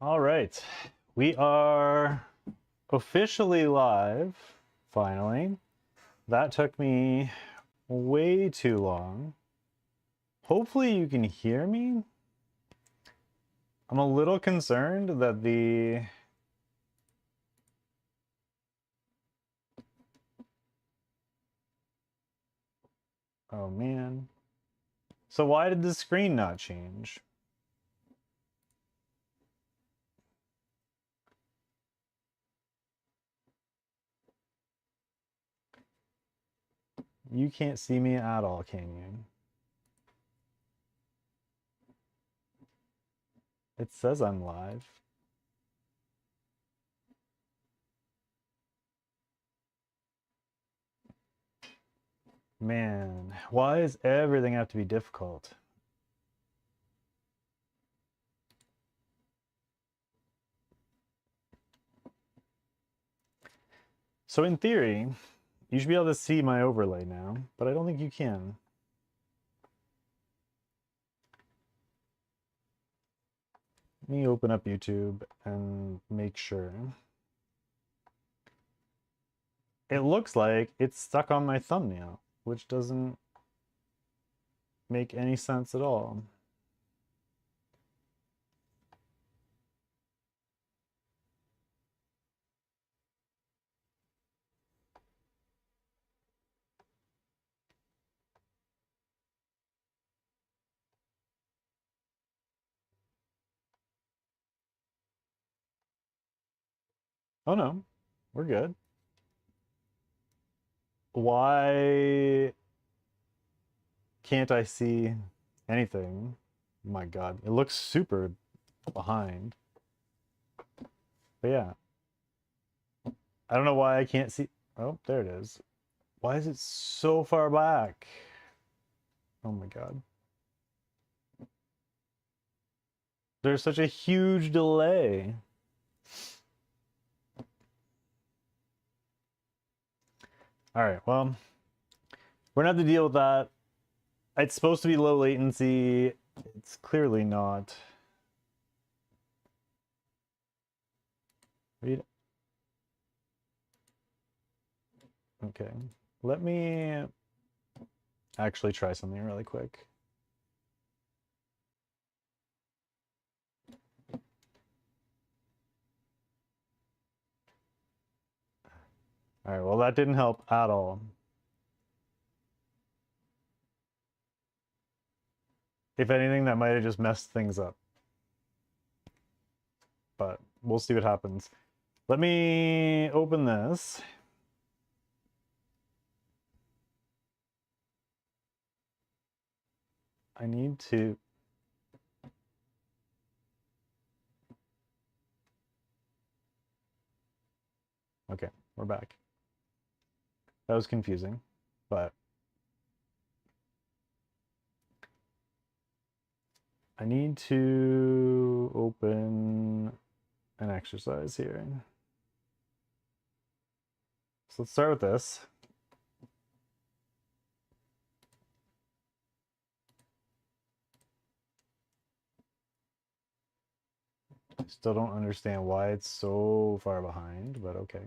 All right, we are officially live, finally. That took me way too long. Hopefully you can hear me. I'm a little concerned that oh man. So why did the screen not change? You can't see me at all, can you? It says I'm live. Man, why does everything have to be difficult? So in theory, you should be able to see my overlay now, but I don't think you can. Let me open up YouTube and make sure. It looks like it's stuck on my thumbnail, which doesn't make any sense at all. Oh no, we're good. Why can't I see anything? My God, it looks super behind. But yeah, I don't know why I can't see. Oh, there it is. Why is it so far back? Oh my God. There's such a huge delay. All right, well, we're gonna have to deal with that. It's supposed to be low latency. It's clearly not. Read. Okay, let me actually try something really quick. All right, well, that didn't help at all. If anything, that might have just messed things up. But we'll see what happens. Let me open this. I need to... Okay, we're back. That was confusing, but I need to open an exercise here. So let's start with this. I still don't understand why it's so far behind, but okay.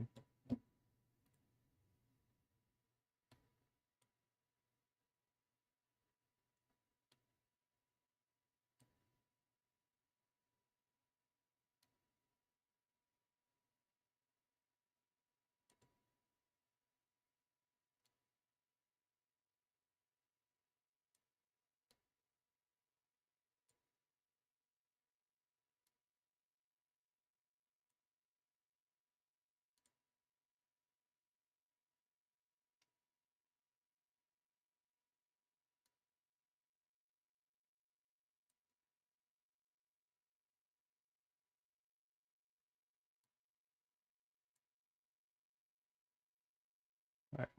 All right.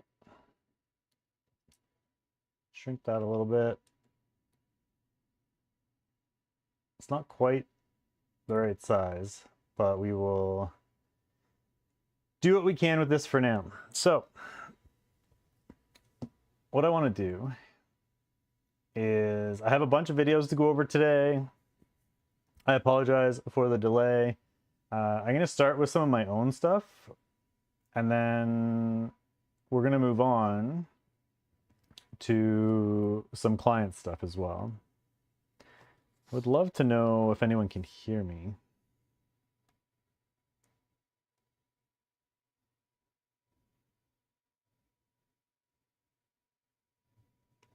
Shrink that a little bit. It's not quite the right size, but we will do what we can with this for now. So what I want to do is I have a bunch of videos to go over today. I apologize for the delay. I'm going to start with some of my own stuff, and then we're going to move on to some client stuff as well. I would love to know if anyone can hear me.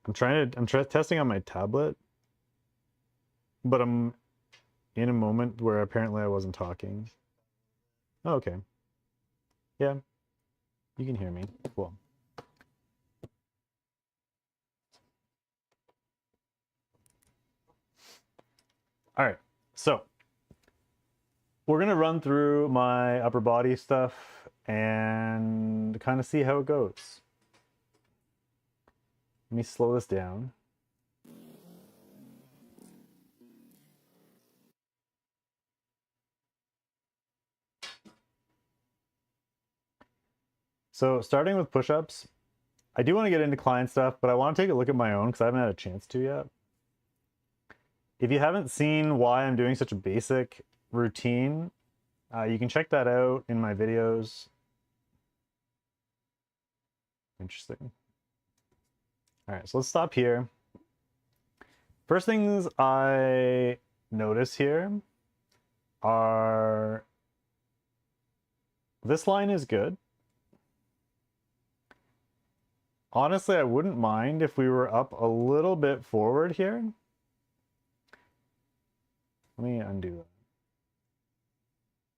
I'm testing on my tablet, but I'm in a moment where apparently I wasn't talking. Oh, okay. Yeah, you can hear me. Cool. All right, so we're gonna run through my upper body stuff and kind of see how it goes. Let me slow this down. So starting with push-ups, I do want to get into client stuff, but I want to take a look at my own because I haven't had a chance to yet. If you haven't seen why I'm doing such a basic routine, you can check that out in my videos. Interesting. All right, so let's stop here. First things I notice here are this line is good. Honestly, I wouldn't mind if we were up a little bit forward here. Let me undo that.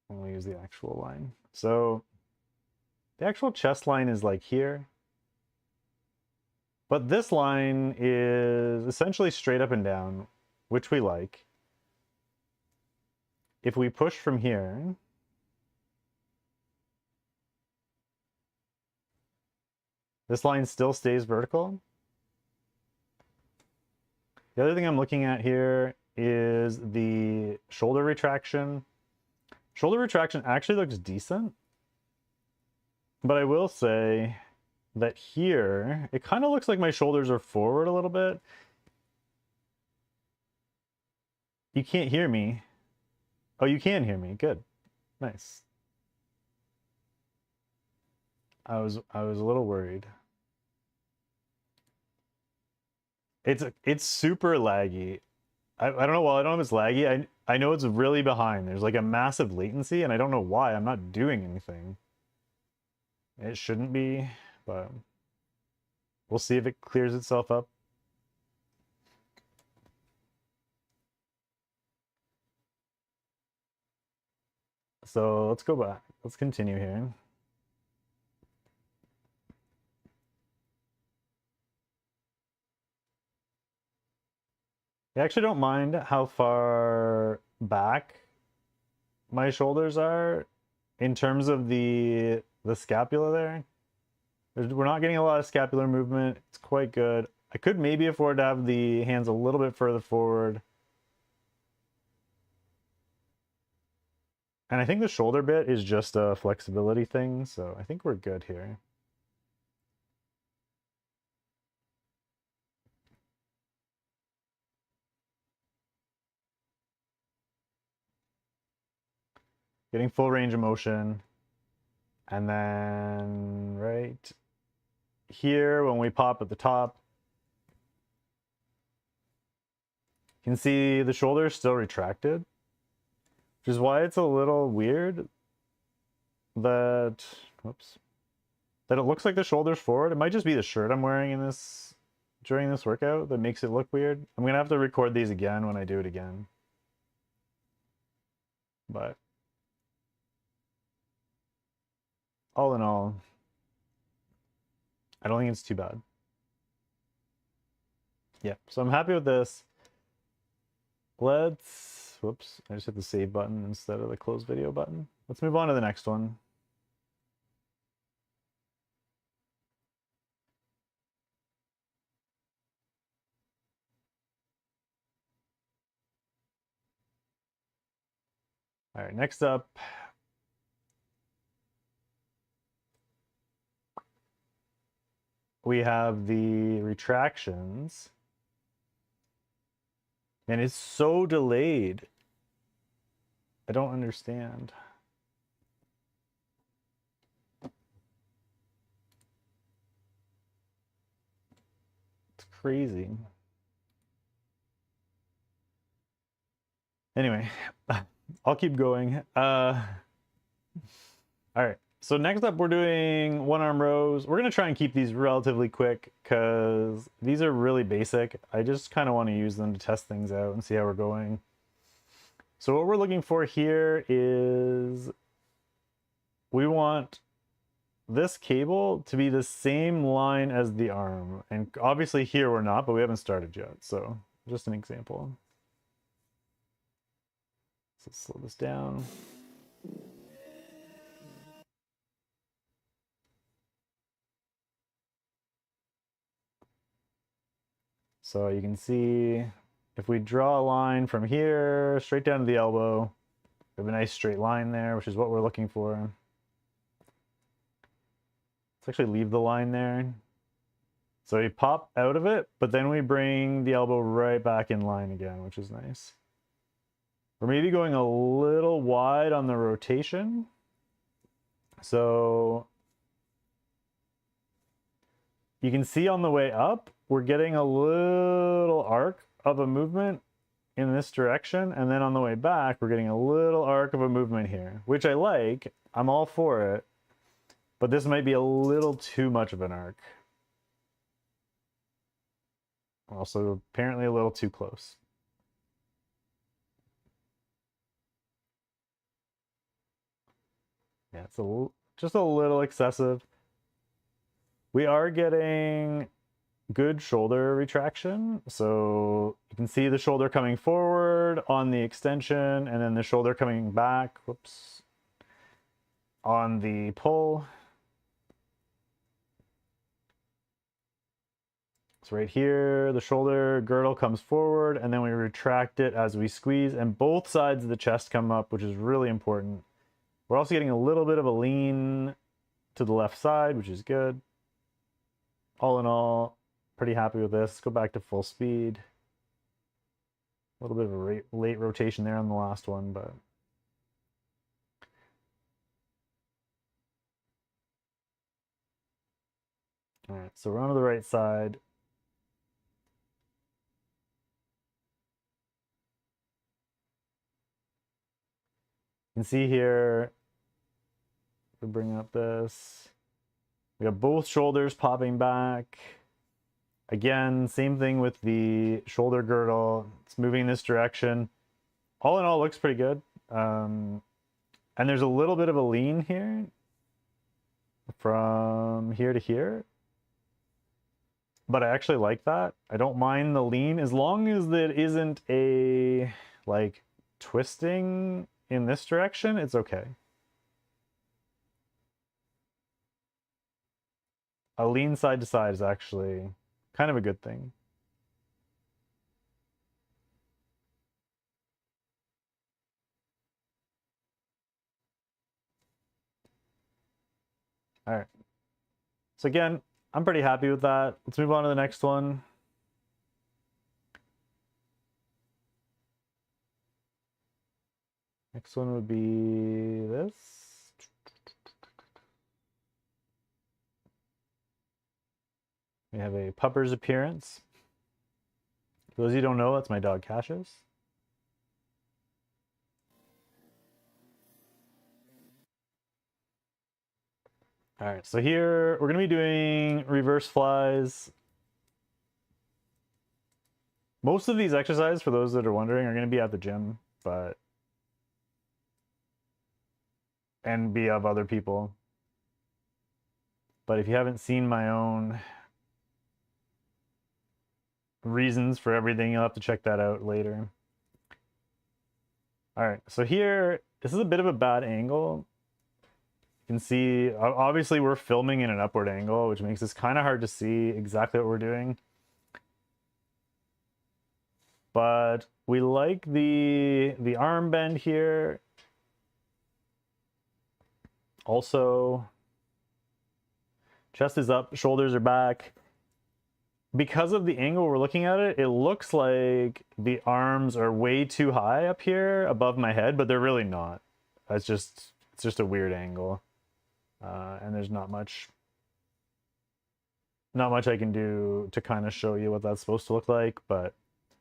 And we'll use the actual line. So the actual chest line is like here. But this line is essentially straight up and down, which we like. If we push from here, this line still stays vertical. The other thing I'm looking at here is the shoulder retraction. Shoulder retraction actually looks decent. But I will say that here, it kind of looks like my shoulders are forward a little bit. You can't hear me. Oh, you can hear me. Good. Nice. I was a little worried. It's super laggy. I don't know. Well, I don't know if it's laggy. I know it's really behind. There's like a massive latency, and I don't know why. I'm not doing anything. It shouldn't be, but we'll see if it clears itself up. So let's go back. Let's continue here. I actually don't mind how far back my shoulders are in terms of the scapula there. We're not getting a lot of scapular movement. It's quite good. I could maybe afford to have the hands a little bit further forward. And I think the shoulder bit is just a flexibility thing, so I think we're good here. Getting full range of motion. And then right here, when we pop at the top, you can see the shoulder is still retracted, which is why it's a little weird that, whoops, that it looks like the shoulder's forward. It might just be the shirt I'm wearing in this during this workout that makes it look weird. I'm gonna have to record these again when I do it again. But all in all, I don't think it's too bad. Yeah, so I'm happy with this. Let's, whoops, I just hit the save button instead of the close video button. Let's move on to the next one. All right, next up, we have the retractions. And it's so delayed. I don't understand. It's crazy. Anyway, I'll keep going. All right. So next up, we're doing one arm rows. We're going to try and keep these relatively quick because these are really basic. I just kind of want to use them to test things out and see how we're going. So what we're looking for here is we want this cable to be the same line as the arm. And obviously here we're not, but we haven't started yet. So just an example. So slow this down. So you can see if we draw a line from here straight down to the elbow, we have a nice straight line there, which is what we're looking for. Let's actually leave the line there. So we pop out of it, but then we bring the elbow right back in line again, which is nice. We're maybe going a little wide on the rotation. So you can see on the way up, we're getting a little arc of a movement in this direction, and then on the way back, we're getting a little arc of a movement here, which I like. I'm all for it, but this might be a little too much of an arc. Also, apparently a little too close. Yeah, it's just a little excessive. We are getting good shoulder retraction. So you can see the shoulder coming forward on the extension and then the shoulder coming back, whoops, on the pull. So right here, the shoulder girdle comes forward and then we retract it as we squeeze and both sides of the chest come up, which is really important. We're also getting a little bit of a lean to the left side, which is good. All in all, pretty happy with this. Let's go back to full speed. A little bit of a late rotation there on the last one, but all right, so we're on to the right side. You can see here, we bring up this. We have both shoulders popping back. Again, same thing with the shoulder girdle. It's moving in this direction. All in all, looks pretty good. And there's a little bit of a lean here from here to here. But I actually like that. I don't mind the lean as long as it isn't a like twisting in this direction, it's okay. A lean side to side is actually kind of a good thing. All right. So again, I'm pretty happy with that. Let's move on to the next one. Next one would be this. We have a pupper's appearance. For those of you who don't know, that's my dog Cassius. All right, so here we're going to be doing reverse flies. Most of these exercises, for those that are wondering, are going to be at the gym, and be of other people. But if you haven't seen my own reasons for everything, you'll have to check that out later. All right, so here, this is a bit of a bad angle. You can see, obviously we're filming in an upward angle, which makes this kind of hard to see exactly what we're doing. But we like the arm bend here. Also, chest is up, shoulders are back. because of the angle we're looking at it, it looks like the arms are way too high up here above my head, but they're really not. It's just a weird angle. And there's not much I can do to kind of show you what that's supposed to look like, but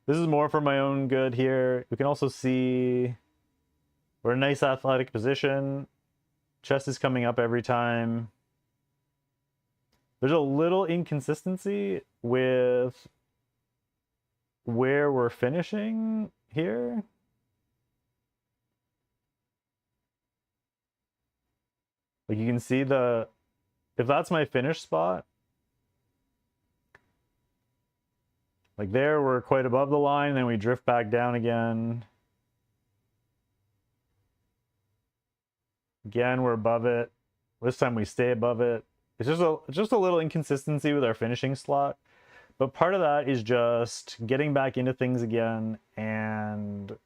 this is more for my own good here. You can also see we're in a nice athletic position. Chest is coming up every time. There's a little inconsistency with where we're finishing here. Like you can see if that's my finish spot, like there we're quite above the line, and then we drift back down again. Again, we're above it. This time we stay above it. It's just a little inconsistency with our finishing slot. But part of that is just getting back into things again and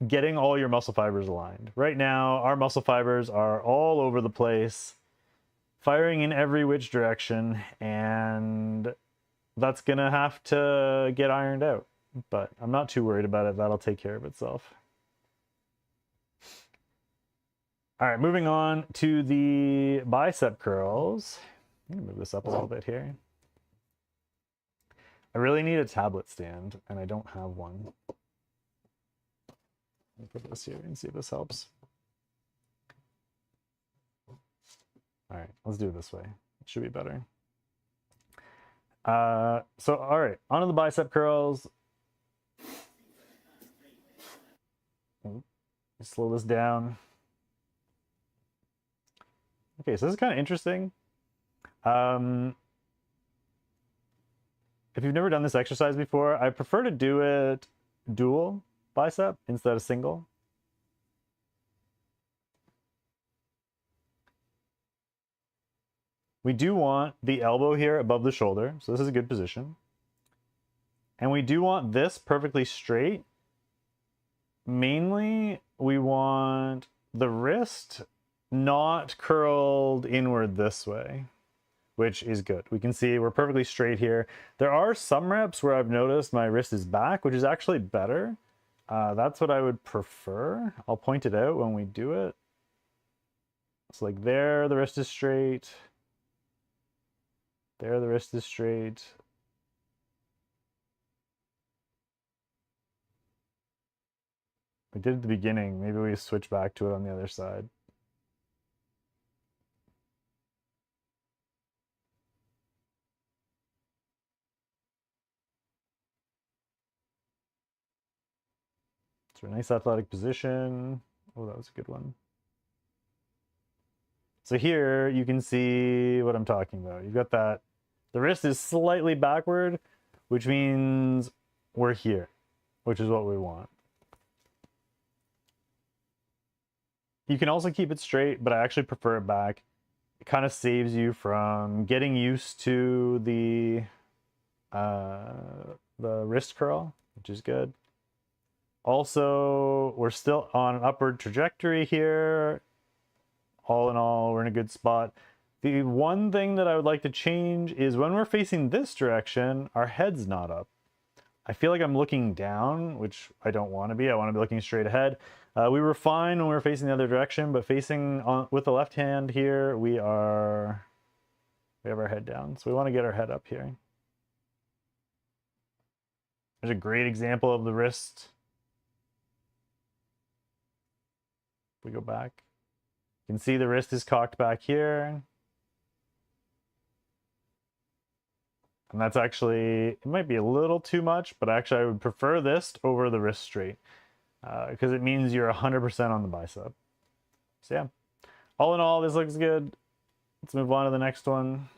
getting all your muscle fibers aligned. Right now, our muscle fibers are all over the place, firing in every which direction, and that's gonna have to get ironed out. But I'm not too worried about it. That'll take care of itself. All right, moving on to the bicep curls. I'm gonna move this up a little bit here. I really need a tablet stand, and I don't have one. Let me put this here and see if this helps. All right, let's do it this way. It should be better. So, all right, onto the bicep curls. Slow this down. Okay, so this is kind of interesting. If you've never done this exercise before, I prefer to do it dual bicep instead of single. We do want the elbow here above the shoulder, so this is a good position. And we do want this perfectly straight. Mainly, we want the wrist not curled inward this way, which is good. We can see we're perfectly straight here. There are some reps where I've noticed my wrist is back, which is actually better. That's what I would prefer. I'll point it out when we do it. So like there, the wrist is straight. There, the wrist is straight. We did at the beginning. Maybe we switch back to it on the other side. So a nice athletic position. Oh, that was a good one. So here you can see what I'm talking about. You've got that. The wrist is slightly backward, which means we're here, which is what we want. You can also keep it straight, but I actually prefer it back. It kind of saves you from getting used to the wrist curl, which is good. Also, we're still on an upward trajectory here. All in all, we're in a good spot. The one thing that I would like to change is when we're facing this direction, our head's not up. I feel like I'm looking down, which I don't want to be. I want to be looking straight ahead. We were fine when we were facing the other direction, but facing on with the left hand here, we have our head down. So we want to get our head up here. There's a great example of the wrist. We go back. You can see the wrist is cocked back here. And that's actually, it might be a little too much, but actually I would prefer this over the wrist straight because it means you're 100% on the bicep. So yeah, all in all, this looks good. Let's move on to the next one.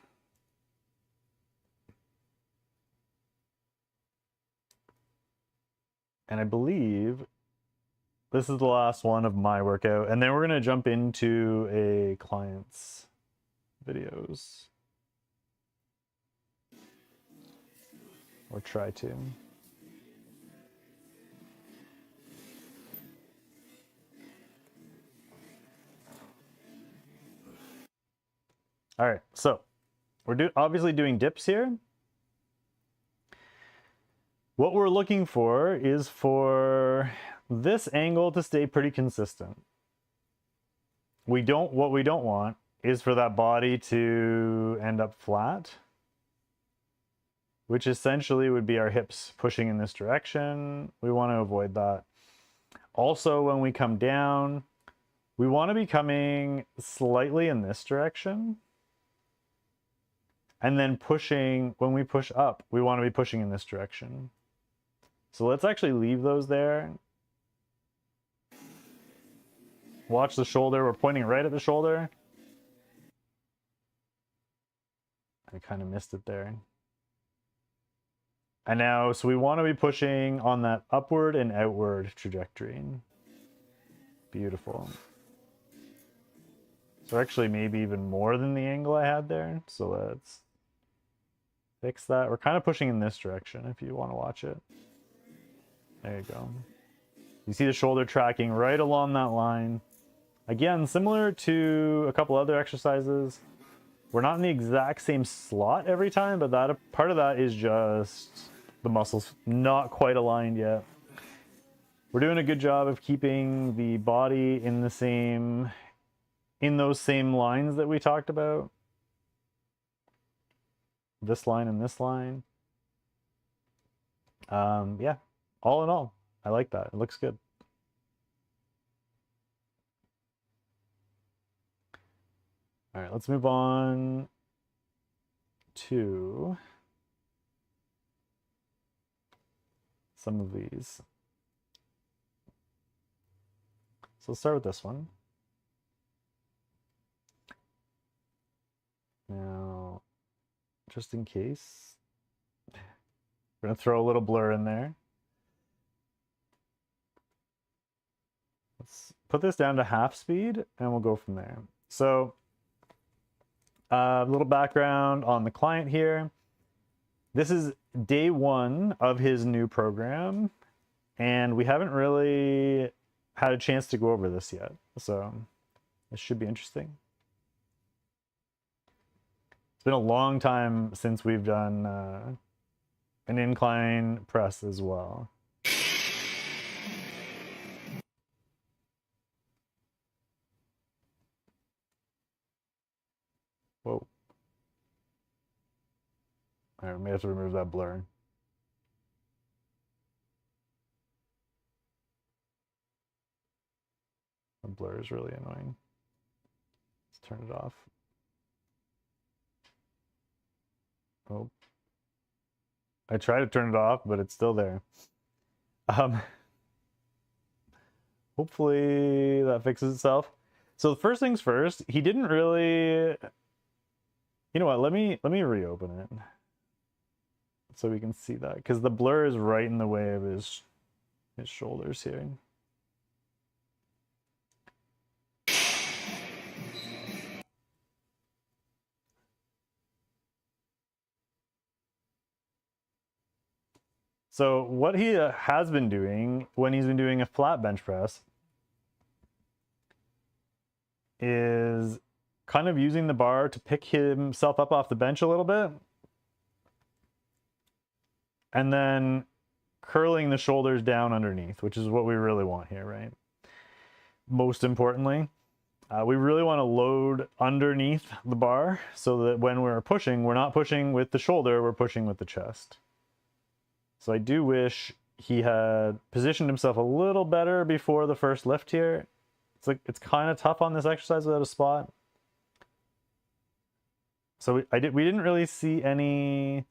And I believe this is the last one of my workout. And then we're going to jump into a client's videos. Or try to. All right, so we're obviously doing dips here. What we're looking for is for this angle to stay pretty consistent. What we don't want is for that body to end up flat, which essentially would be our hips pushing in this direction. We want to avoid that. Also, when we come down, we want to be coming slightly in this direction. And then pushing, when we push up, we want to be pushing in this direction. So let's actually leave those there. Watch the shoulder. We're pointing right at the shoulder. I kind of missed it there. And now, so we want to be pushing on that upward and outward trajectory. Beautiful. So actually maybe even more than the angle I had there. So let's fix that. We're kind of pushing in this direction if you want to watch it. There you go. You see the shoulder tracking right along that line. Again, similar to a couple other exercises, we're not in the exact same slot every time, but that part of that is just the muscles not quite aligned yet. We're doing a good job of keeping the body in the same, in those same lines that we talked about. This line and this line. Yeah, all in all, I like that. It looks good. All right, let's move on to some of these. So let's start with this one. Now, just in case, we're going to throw a little blur in there. Let's put this down to half speed and we'll go from there. So, a little background on the client here. This is day one of his new program, and we haven't really had a chance to go over this yet. So, this should be interesting. It's been a long time since we've done an incline press as well. Whoa. All right, we may have to remove that blur. The blur is really annoying. Let's turn it off. Oh. I tried to turn it off, but it's still there. Hopefully that fixes itself. So the first things first, he didn't really, you know what, let me reopen it so we can see that, because the blur is right in the way of his shoulders here. So what he has been doing when he's been doing a flat bench press is kind of using the bar to pick himself up off the bench a little bit, and then curling the shoulders down underneath, which is what we really want here, right? Most importantly, we really want to load underneath the bar so that when we're not pushing with the shoulder, we're pushing with the chest. So I do wish he had positioned himself a little better before the first lift here. It's kind of tough on this exercise without a spot. So we didn't really see any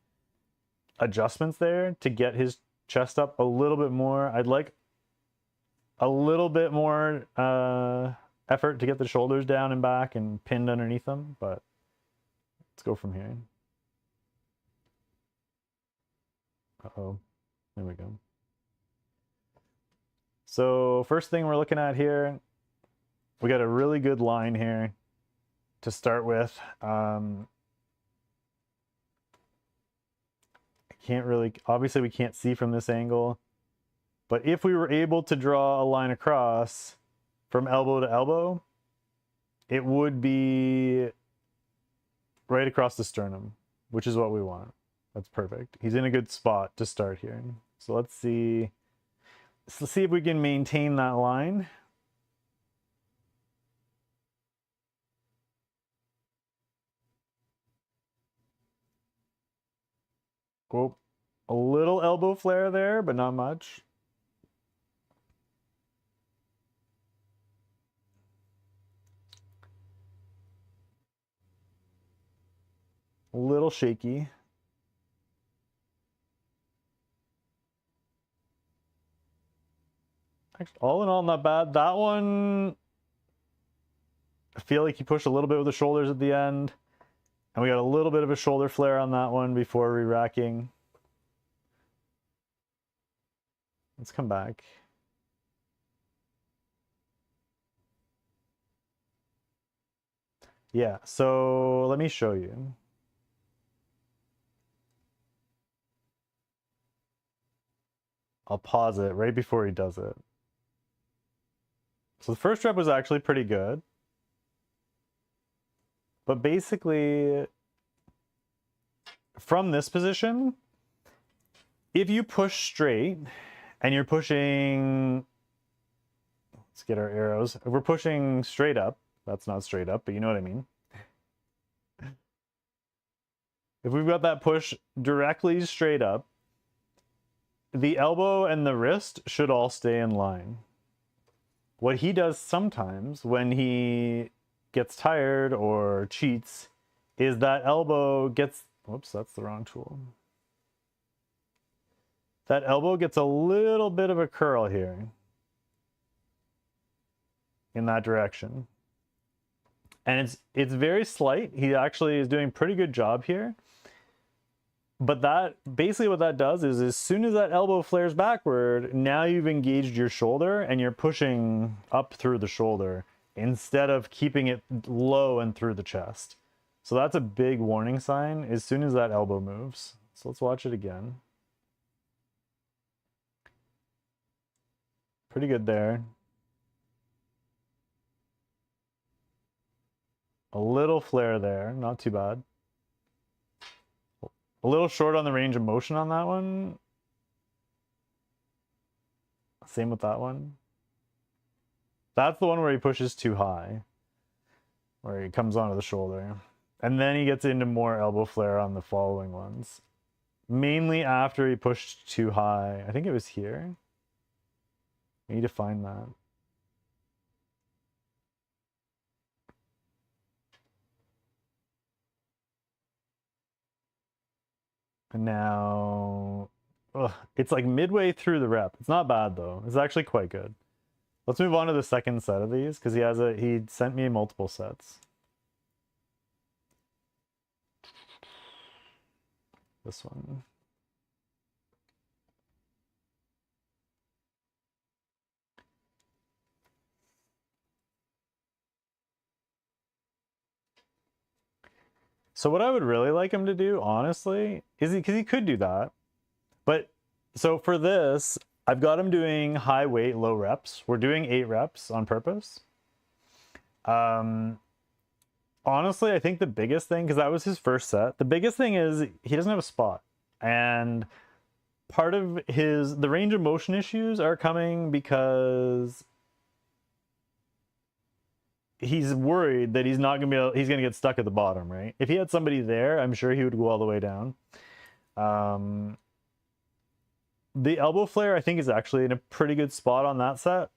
adjustments there to get his chest up a little bit more. I'd like a little bit more effort to get the shoulders down and back and pinned underneath them, but let's go from here. Uh-oh, there we go. So first thing we're looking at here, we got a really good line here to start with. Obviously we can't see from this angle, but if we were able to draw a line across from elbow to elbow, it would be right across the sternum, which is what we want. That's perfect. He's in a good spot to start here. So let's see. So let's see if we can maintain that line. Oh, a little elbow flare there, but not much. A little shaky. Actually, all in all, not bad. That one, I feel like he pushed a little bit with the shoulders at the end. And we got a little bit of a shoulder flare on that one before re-racking. Let's come back. Yeah, so let me show you. I'll pause it right before he does it. So the first rep was actually pretty good. But basically, from this position, if you push straight and you're pushing, let's get our arrows. If we're pushing straight up, that's not straight up, but you know what I mean. If we've got that push directly straight up, the elbow and the wrist should all stay in line. What he does sometimes when he gets tired or cheats is that elbow gets, whoops, that's the wrong tool. That elbow gets a little bit of a curl here in that direction. And it's very slight. He actually is doing a pretty good job here. But that basically what that does is as soon as that elbow flares backward, now you've engaged your shoulder and you're pushing up through the shoulder instead of keeping it low and through the chest. So that's a big warning sign as soon as that elbow moves. So let's watch it again. Pretty good there. A little flare there, not too bad. A little short on the range of motion on that one. Same with that one. That's the one where he pushes too high, where he comes onto the shoulder. And then he gets into more elbow flare on the following ones. Mainly after he pushed too high. I think it was here. I need to find that. And now, it's like midway through the rep. It's not bad though. It's actually quite good. Let's move on to the second set of these because he sent me multiple sets. This one. So what I would really like him to do, honestly, is because he could do that. But so for this, I've got him doing high weight, low reps. We're doing 8 reps on purpose. Honestly, I think the biggest thing, because that was his first set, the biggest thing is he doesn't have a spot. And part of the range of motion issues are coming because he's worried that he's not gonna be able, he's gonna get stuck at the bottom, right? If he had somebody there, I'm sure he would go all the way down. The elbow flare, I think, is actually in a pretty good spot on that set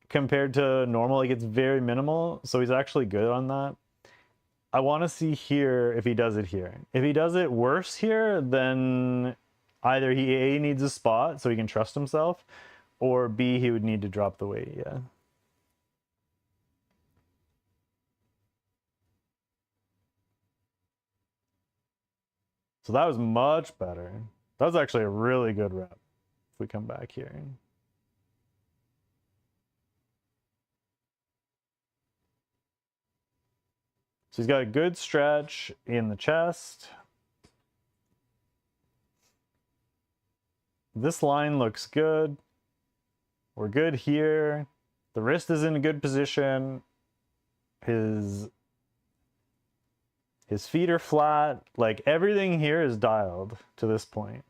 compared to normal. Like, it's very minimal, so he's actually good on that. I want to see here if he does it here. If he does it worse here, then either he A, needs a spot so he can trust himself, or B, he would need to drop the weight, yeah. So that was much better. That was actually a really good rep if we come back here. So he's got a good stretch in the chest. This line looks good. We're good here. The wrist is in a good position. His His feet are flat. Like everything here is dialed to this point.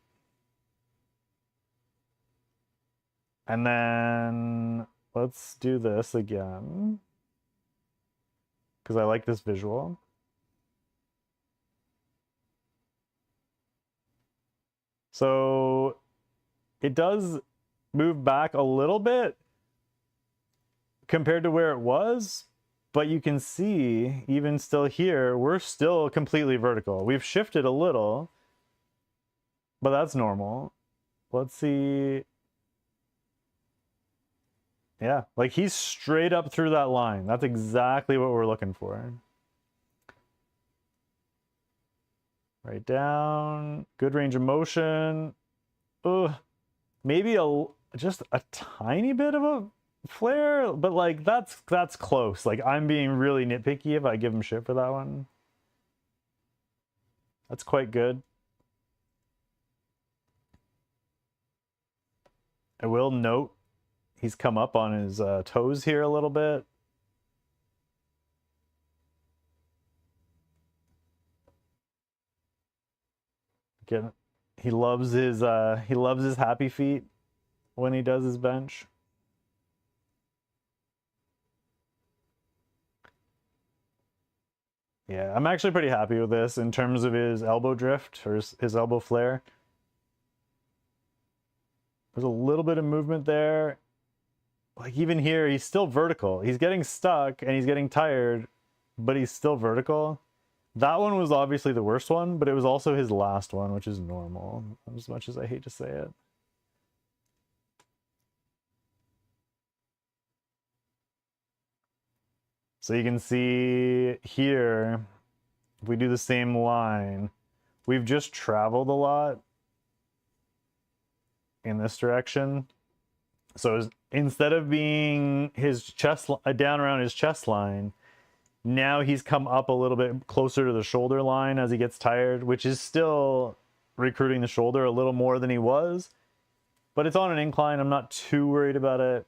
And then let's do this again, because I like this visual. So it does move back a little bit compared to where it was, but you can see even still here, we're still completely vertical. We've shifted a little, but that's normal. Let's see. Yeah, like he's straight up through that line. That's exactly what we're looking for. Right down, good range of motion. Ugh, maybe just a tiny bit of a flare, but like that's close. Like I'm being really nitpicky if I give him shit for that one. That's quite good. I will note he's come up on his toes here a little bit. Again, he loves his happy feet when he does his bench. Yeah, I'm actually pretty happy with this in terms of his elbow drift or his elbow flare. There's a little bit of movement there. Like even here, he's still vertical. He's getting stuck and he's getting tired, but he's still vertical. That one was obviously the worst one, but it was also his last one, which is normal, as much as I hate to say it. So you can see here, if we do the same line, we've just traveled a lot in this direction. So instead of being his chest down around his chest line, now he's come up a little bit closer to the shoulder line as he gets tired, which is still recruiting the shoulder a little more than he was, but it's on an incline. I'm not too worried about it.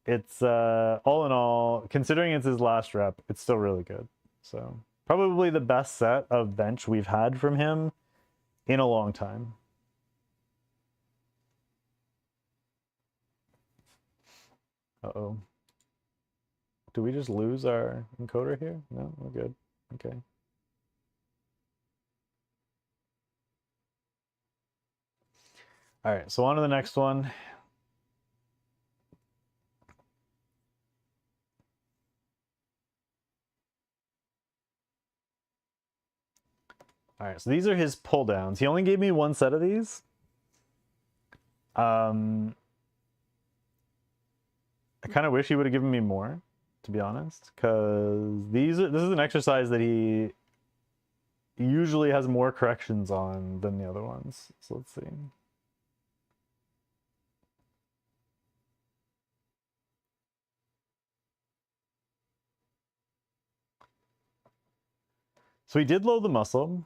It's all in all, considering it's his last rep, it's still really good. So probably the best set of bench we've had from him in a long time. Uh-oh. Do we just lose our encoder here? No, we're good. Okay. All right, so on to the next one. All right, so these are his pull downs. He only gave me one set of these. I kind of wish he would have given me more, to be honest, because this is an exercise that he usually has more corrections on than the other ones. So let's see. So he did load the muscle.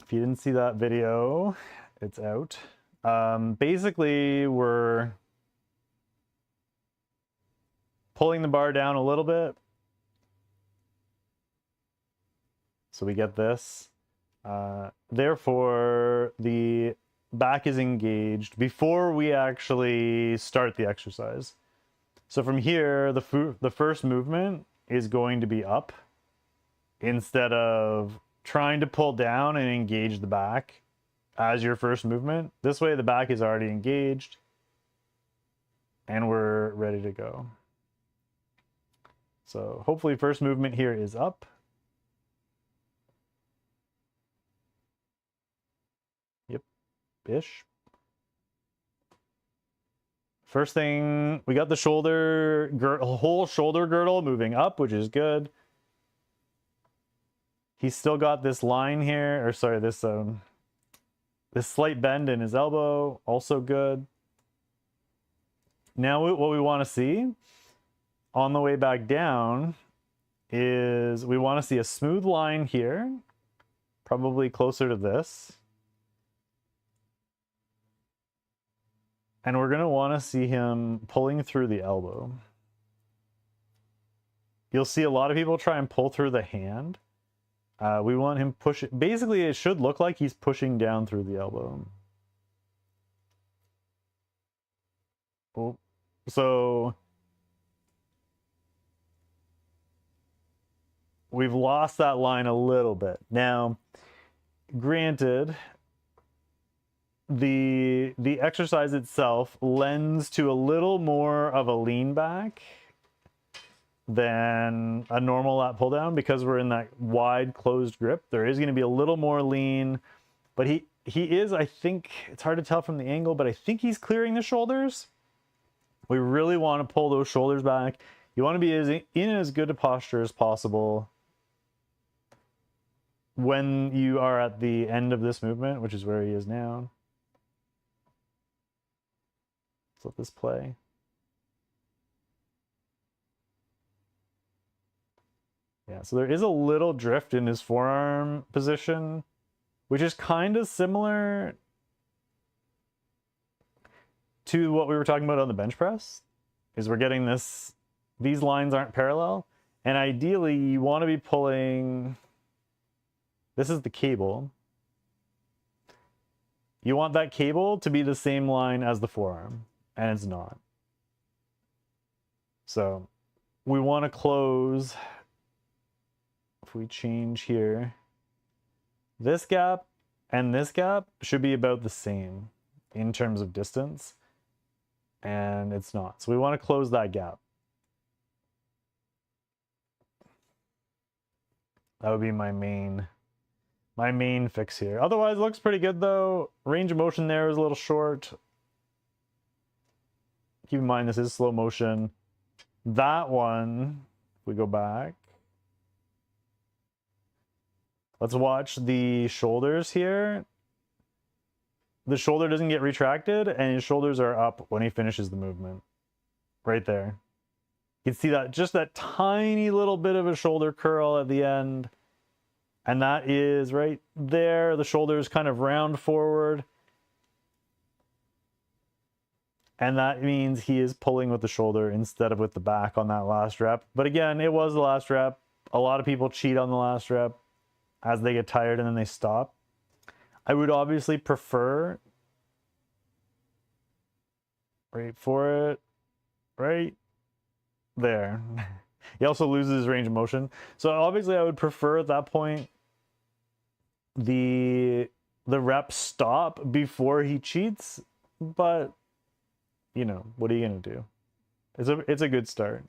If you didn't see that video, it's out. Basically, we're pulling the bar down a little bit. So we get this. Therefore, the back is engaged before we actually start the exercise. So from here, the first movement is going to be up instead of trying to pull down and engage the back as your first movement. This way the back is already engaged and we're ready to go. So hopefully first movement here is up. Yep, ish. First thing, we got the whole shoulder girdle moving up, which is good. He's still got this line here, or sorry, this slight bend in his elbow, also good. Now what we want to see on the way back down is we want to see a smooth line here, probably closer to this. And we're going to want to see him pulling through the elbow. You'll see a lot of people try and pull through the hand. We want him push. Basically, it should look like he's pushing down through the elbow. Oh, so we've lost that line a little bit. Now, granted, the exercise itself lends to a little more of a lean back than a normal lat pull down because we're in that wide closed grip. There is going to be a little more lean, but he is, I think, it's hard to tell from the angle, but I think he's clearing the shoulders. We really want to pull those shoulders back. You want to be in as good a posture as possible when you are at the end of this movement, which is where he is now. Let's let this play. Yeah, so there is a little drift in his forearm position, which is kind of similar to what we were talking about on the bench press, is we're getting this, these lines aren't parallel, and ideally you want to be pulling, this is the cable. You want that cable to be the same line as the forearm, and it's not. So we want to close, if we change here, this gap and this gap should be about the same in terms of distance, and it's not. So we want to close that gap. That would be my main fix here. Otherwise, it looks pretty good though. Range of motion there is a little short. Keep in mind this is slow motion. That one, if we go back, let's watch the shoulders here. The shoulder doesn't get retracted and his shoulders are up when he finishes the movement. Right there. You can see that, just that tiny little bit of a shoulder curl at the end. And that is right there. The shoulders kind of round forward. And that means he is pulling with the shoulder instead of with the back on that last rep. But again, it was the last rep. A lot of people cheat on the last rep as they get tired and then they stop. I would obviously prefer, wait for it, right there. He also loses his range of motion. So obviously I would prefer at that point the reps stop before he cheats, but you know, what are you gonna do? It's a good start.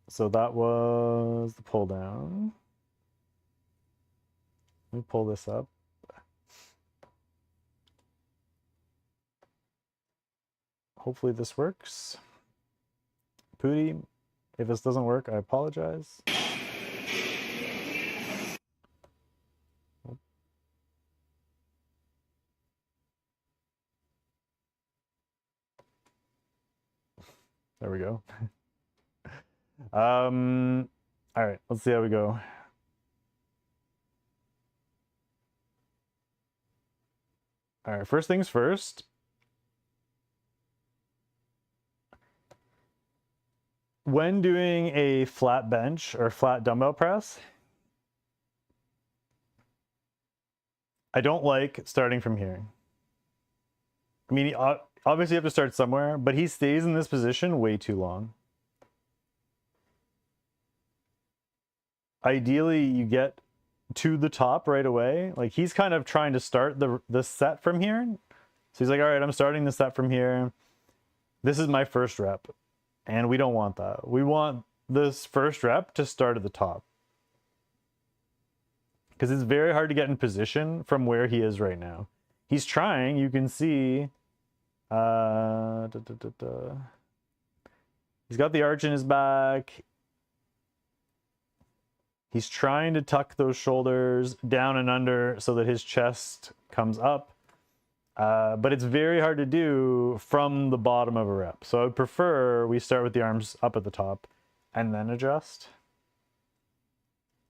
So that was the pull down. Let me pull this up. Hopefully this works. Pooty, if this doesn't work, I apologize. There we go. All right, let's see how we go. All right, first things first. When doing a flat bench or flat dumbbell press, I don't like starting from here. I mean, obviously you have to start somewhere, but he stays in this position way too long. Ideally, you get to the top right away. Like he's kind of trying to start the set from here. So he's like, all right, I'm starting the set from here. This is my first rep. And we don't want that. We want this first rep to start at the top. Because it's very hard to get in position from where he is right now. He's trying, you can see. He's got the arch in his back. He's trying to tuck those shoulders down and under so that his chest comes up. But it's very hard to do from the bottom of a rep. So I would prefer we start with the arms up at the top and then adjust.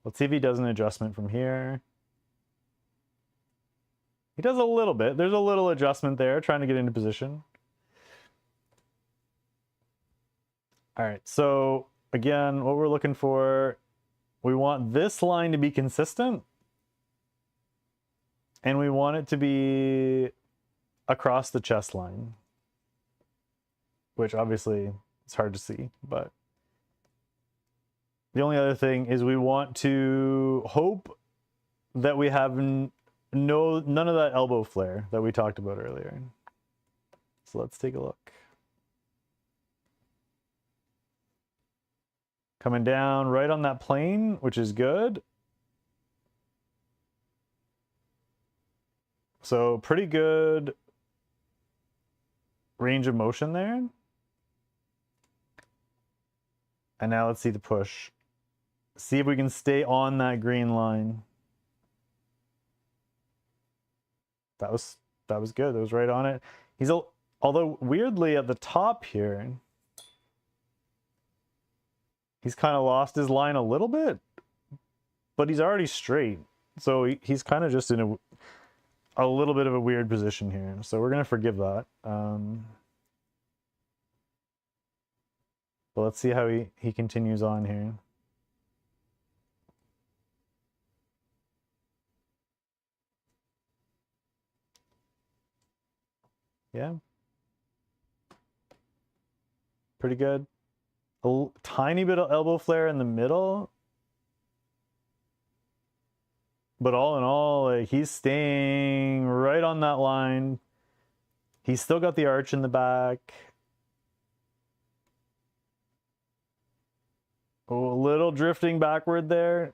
Let's see if he does an adjustment from here. He does a little bit. There's a little adjustment there, trying to get into position. All right, so again, what we're looking for, we want this line to be consistent, and we want it to be across the chest line, which obviously it's hard to see, but the only other thing is we want to hope that we have none of that elbow flare that we talked about earlier. So let's take a look. Coming down right on that plane, which is good. So pretty good range of motion there. And now let's see the push. See if we can stay on that green line. That was good. That was right on it. Although weirdly at the top here, he's kind of lost his line a little bit, but he's already straight. So he's kind of just in a little bit of a weird position here. So we're going to forgive that. But let's see how he continues on here. Yeah. Pretty good. A tiny bit of elbow flare in the middle. But all in all, like, he's staying right on that line. He's still got the arch in the back. Oh, a little drifting backward there.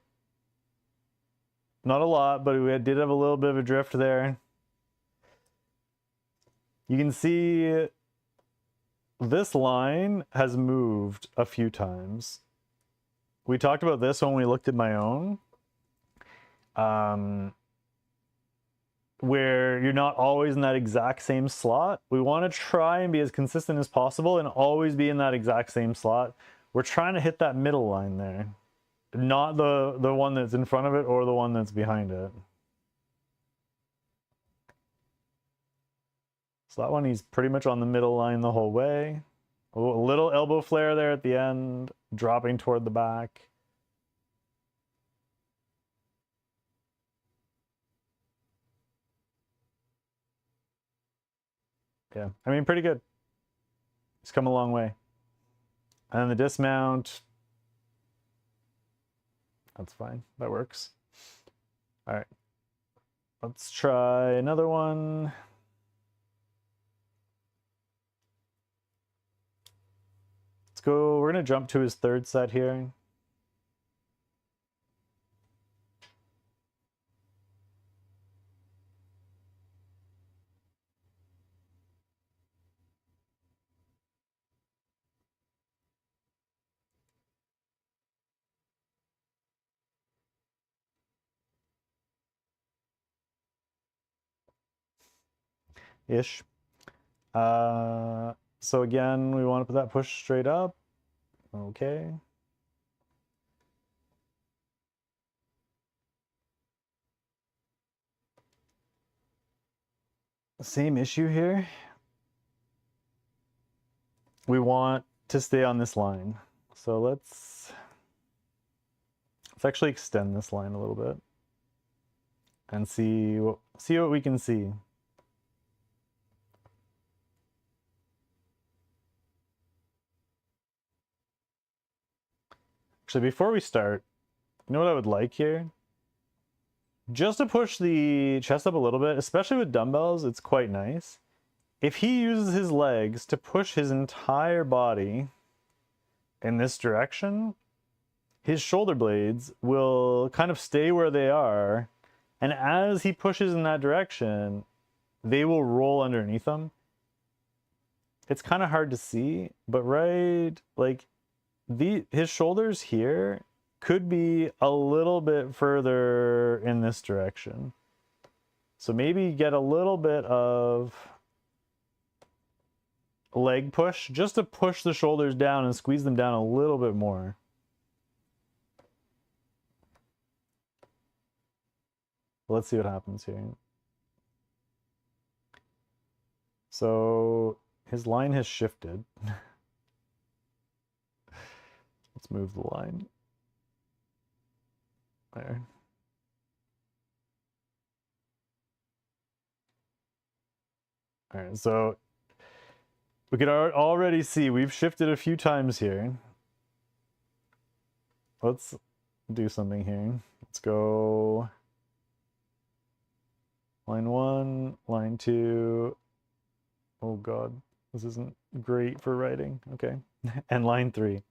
Not a lot, but we did have a little bit of a drift there. You can see this line has moved a few times. We talked about this when we looked at my own. Where you're not always in that exact same slot. We want to try and be as consistent as possible and always be in that exact same slot. We're trying to hit that middle line there, not the one that's in front of it or the one that's behind it. So that one, he's pretty much on the middle line the whole way. A little elbow flare there at the end, dropping toward the back. Yeah, I mean, pretty good. He's come a long way. And then the dismount, that's fine. That works. All right. Let's try another one. Let's go. We're going to jump to his third set here. Ish. So again, we want to put that push straight up. Okay. Same issue here. We want to stay on this line. So let's actually extend this line a little bit and see what we can see. Actually, before we start, you know what I would like here? Just to push the chest up a little bit, especially with dumbbells, it's quite nice. If he uses his legs to push his entire body in this direction, his shoulder blades will kind of stay where they are. And as he pushes in that direction, they will roll underneath him. It's kind of hard to see, but right, like his shoulders here could be a little bit further in this direction. So maybe get a little bit of leg push just to push the shoulders down and squeeze them down a little bit more. Let's see what happens here. So his line has shifted. Let's move the line. There. All right, so we can already see we've shifted a few times here. Let's do something here. Let's go line 1, line 2. Oh god, this isn't great for writing. Okay. And line 3.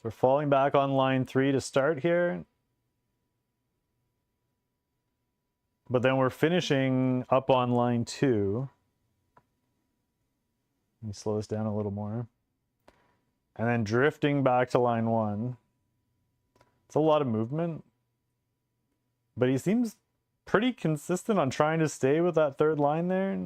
We're falling back on line 3 to start here. But then we're finishing up on line 2. Let me slow this down a little more. And then drifting back to line 1. It's a lot of movement. But he seems pretty consistent on trying to stay with that third line there.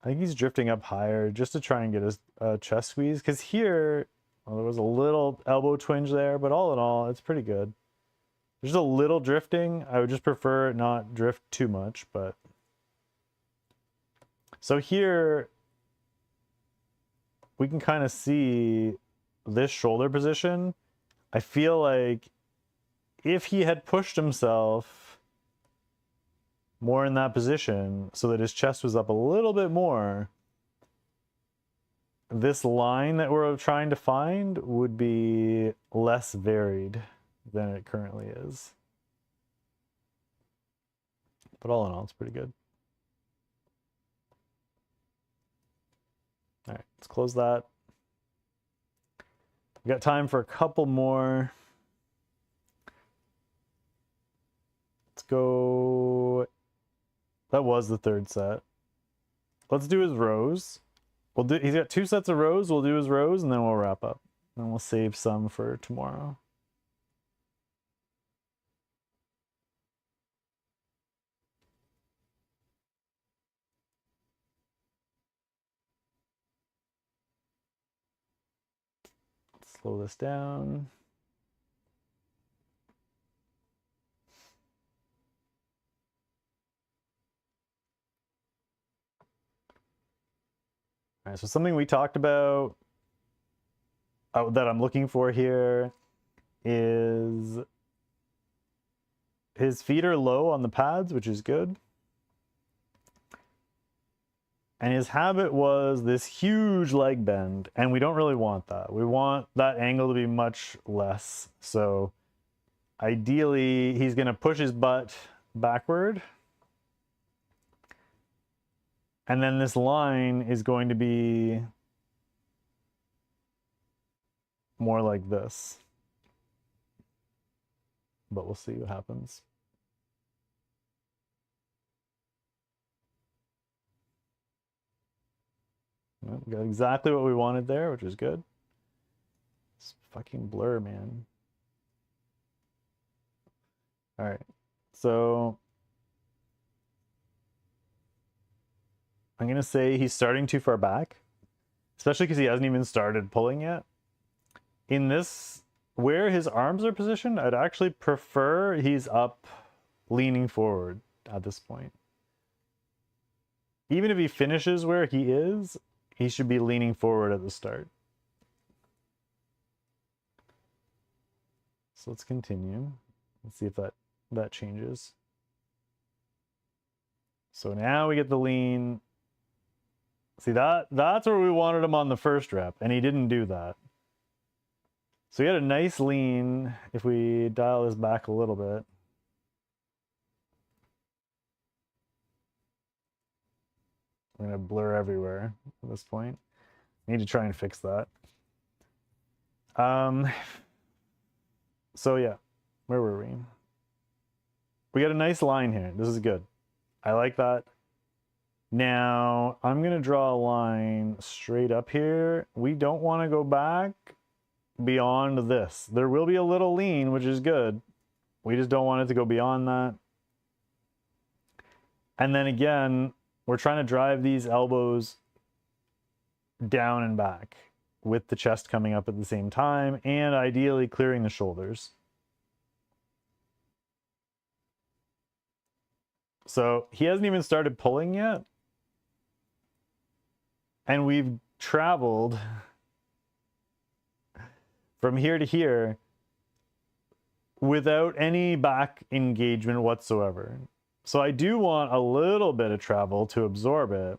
I think he's drifting up higher just to try and get his chest squeeze. Because here, well, there was a little elbow twinge there, but all in all, it's pretty good. There's a little drifting. I would just prefer it not drift too much, but... So here, we can kind of see this shoulder position. I feel like if he had pushed himself more in that position so that his chest was up a little bit more, this line that we're trying to find would be less varied than it currently is. But all in all, it's pretty good. All right, let's close that. We got time for a couple more. Let's go. That was the third set. Let's do his rows. He's got 2 sets of rows. We'll do his rows and then we'll wrap up. And we'll save some for tomorrow. Let's slow this down. All right, so something we talked about that I'm looking for here is his feet are low on the pads, which is good. And his habit was this huge leg bend, and we don't really want that. We want that angle to be much less. So ideally, he's going to push his butt backward. And then this line is going to be more like this. But we'll see what happens. Well, we got exactly what we wanted there, which is good. It's fucking blur, man. All right, so I'm gonna say he's starting too far back, especially because he hasn't even started pulling yet. In this, where his arms are positioned, I'd actually prefer he's up leaning forward at this point. Even if he finishes where he is, he should be leaning forward at the start. So let's continue. Let's see if that changes. So now we get the lean. See, that's where we wanted him on the first rep, and he didn't do that. So he had a nice lean. If we dial this back a little bit. I'm gonna blur everywhere at this point. I need to try and fix that. So yeah, where were we? We got a nice line here. This is good. I like that. Now I'm gonna draw a line straight up here. We don't want to go back beyond this. There will be a little lean, which is good. We just don't want it to go beyond that. And then again, we're trying to drive these elbows down and back with the chest coming up at the same time and ideally clearing the shoulders. So he hasn't even started pulling yet. And we've traveled from here to here without any back engagement whatsoever. So I do want a little bit of travel to absorb it,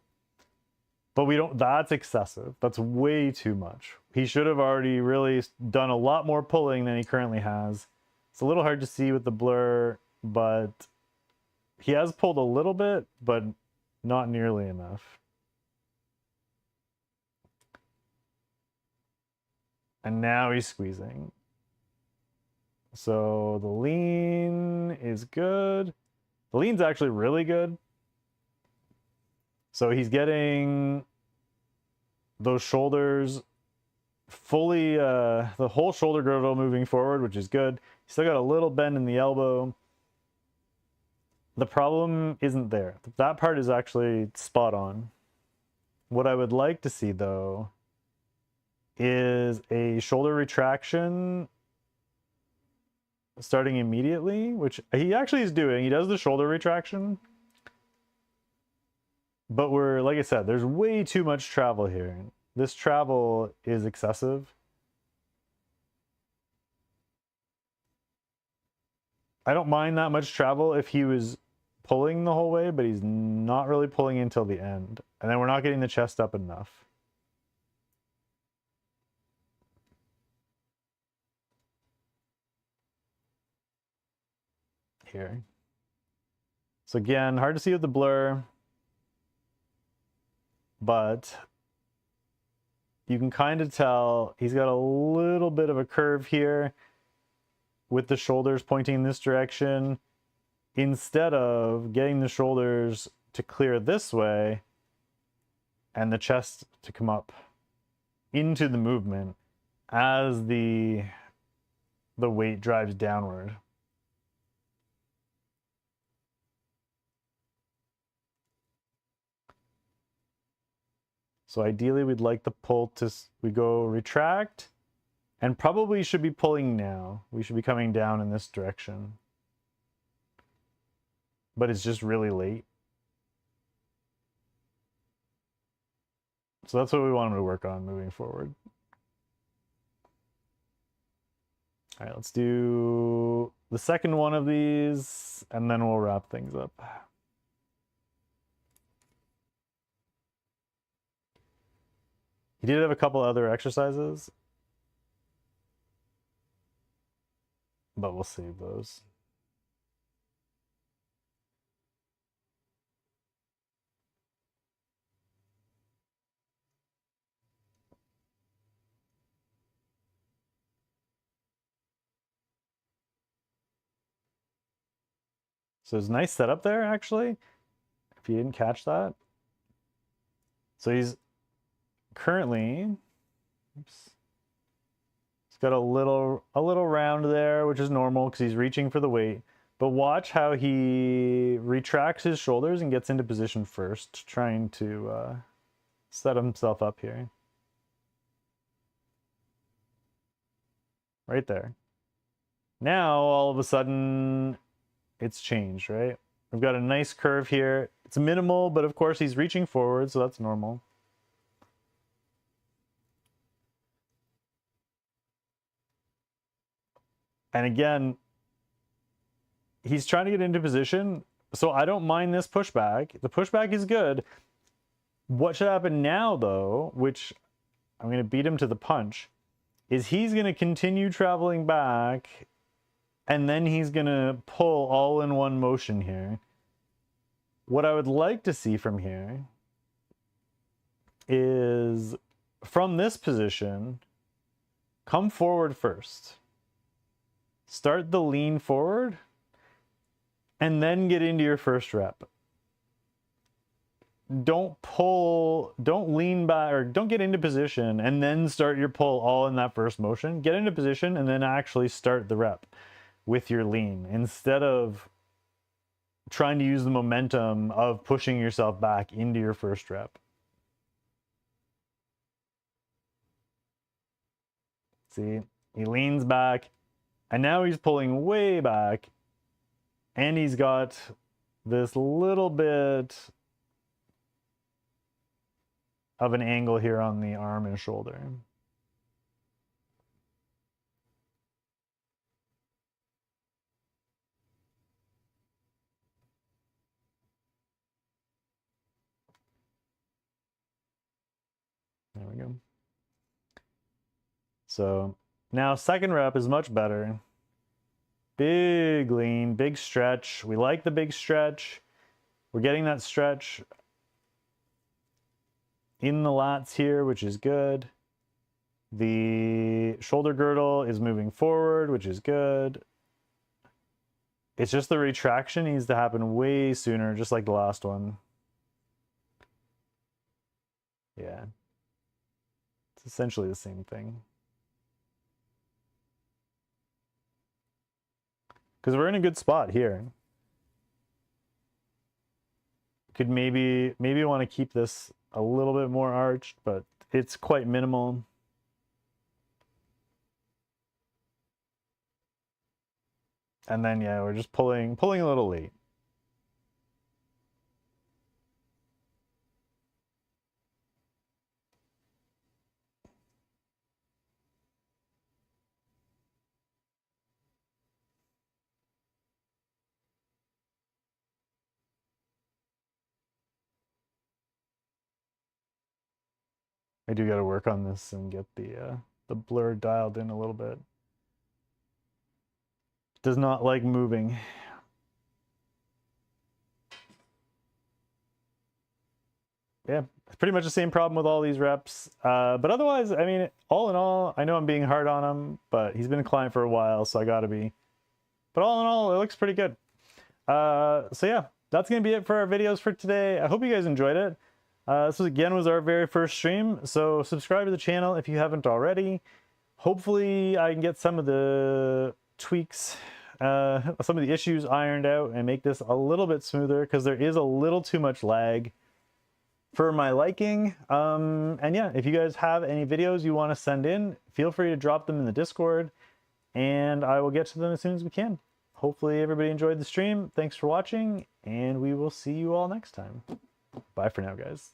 but we don't, that's excessive. That's way too much. He should have already really done a lot more pulling than he currently has. It's a little hard to see with the blur, but he has pulled a little bit, but not nearly enough. And now he's squeezing. So the lean is good. The lean's actually really good. So he's getting those shoulders fully, the whole shoulder girdle moving forward, which is good. He's still got a little bend in the elbow. The problem isn't there. That part is actually spot on. What I would like to see, though, is a shoulder retraction starting immediately, which he actually is doing. He does the shoulder retraction, but we're, like I said, there's way too much travel here. This travel is excessive. I don't mind that much travel if he was pulling the whole way, but he's not really pulling until the end. And then we're not getting the chest up enough. Here. So again, hard to see with the blur, but you can kind of tell he's got a little bit of a curve here with the shoulders pointing in this direction. Instead of getting the shoulders to clear this way and the chest to come up into the movement as the weight drives downward. So ideally we'd like the pull to, we go retract, and probably should be pulling now. We should be coming down in this direction. But it's just really late. So that's what we want him to work on moving forward. All right, let's do the second one of these, and then we'll wrap things up. He did have a couple other exercises, but we'll save those. So there's a nice setup there, actually, if you didn't catch that. So he's currently, oops, he's got a little round there, which is normal because he's reaching for the weight. But watch how he retracts his shoulders and gets into position first, trying to set himself up here. Right there. Now, all of a sudden, it's changed, right? We've got a nice curve here. It's minimal, but of course he's reaching forward, so that's normal. And again, he's trying to get into position, so I don't mind this pushback. The pushback is good. What should happen now, though, which I'm going to beat him to the punch, is he's going to continue traveling back, and then he's going to pull all in one motion here. What I would like to see from here is, from this position, come forward first. Start the lean forward, and then get into your first rep. Don't pull, don't lean back, or don't get into position and then start your pull all in that first motion. Get into position and then actually start the rep with your lean instead of trying to use the momentum of pushing yourself back into your first rep. See, he leans back and now he's pulling way back, and he's got this little bit of an angle here on the arm and shoulder. There we go. So now second rep is much better. Big lean, big stretch. We like the big stretch. We're getting that stretch in the lats here, which is good. The shoulder girdle is moving forward, which is good. It's just the retraction needs to happen way sooner, just like the last one. Yeah. It's essentially the same thing. Because we're in a good spot here. Could maybe want to keep this a little bit more arched, but it's quite minimal. And then yeah, we're just pulling a little late. I do got to work on this and get the blur dialed in a little bit. Does not like moving. Yeah, it's pretty much the same problem with all these reps. But otherwise, I mean, all in all, I know I'm being hard on him, but he's been a client for a while, so I got to be. But all in all, it looks pretty good. So yeah, that's going to be it for our videos for today. I hope you guys enjoyed it. This was our very first stream, so subscribe to the channel if you haven't already. Hopefully I can get some of the tweaks, some of the issues ironed out and make this a little bit smoother, because there is a little too much lag for my liking. And yeah, if you guys have any videos you want to send in, feel free to drop them in the Discord and I will get to them as soon as we can. Hopefully everybody enjoyed the stream. Thanks for watching, and we will see you all next time. Bye for now, guys.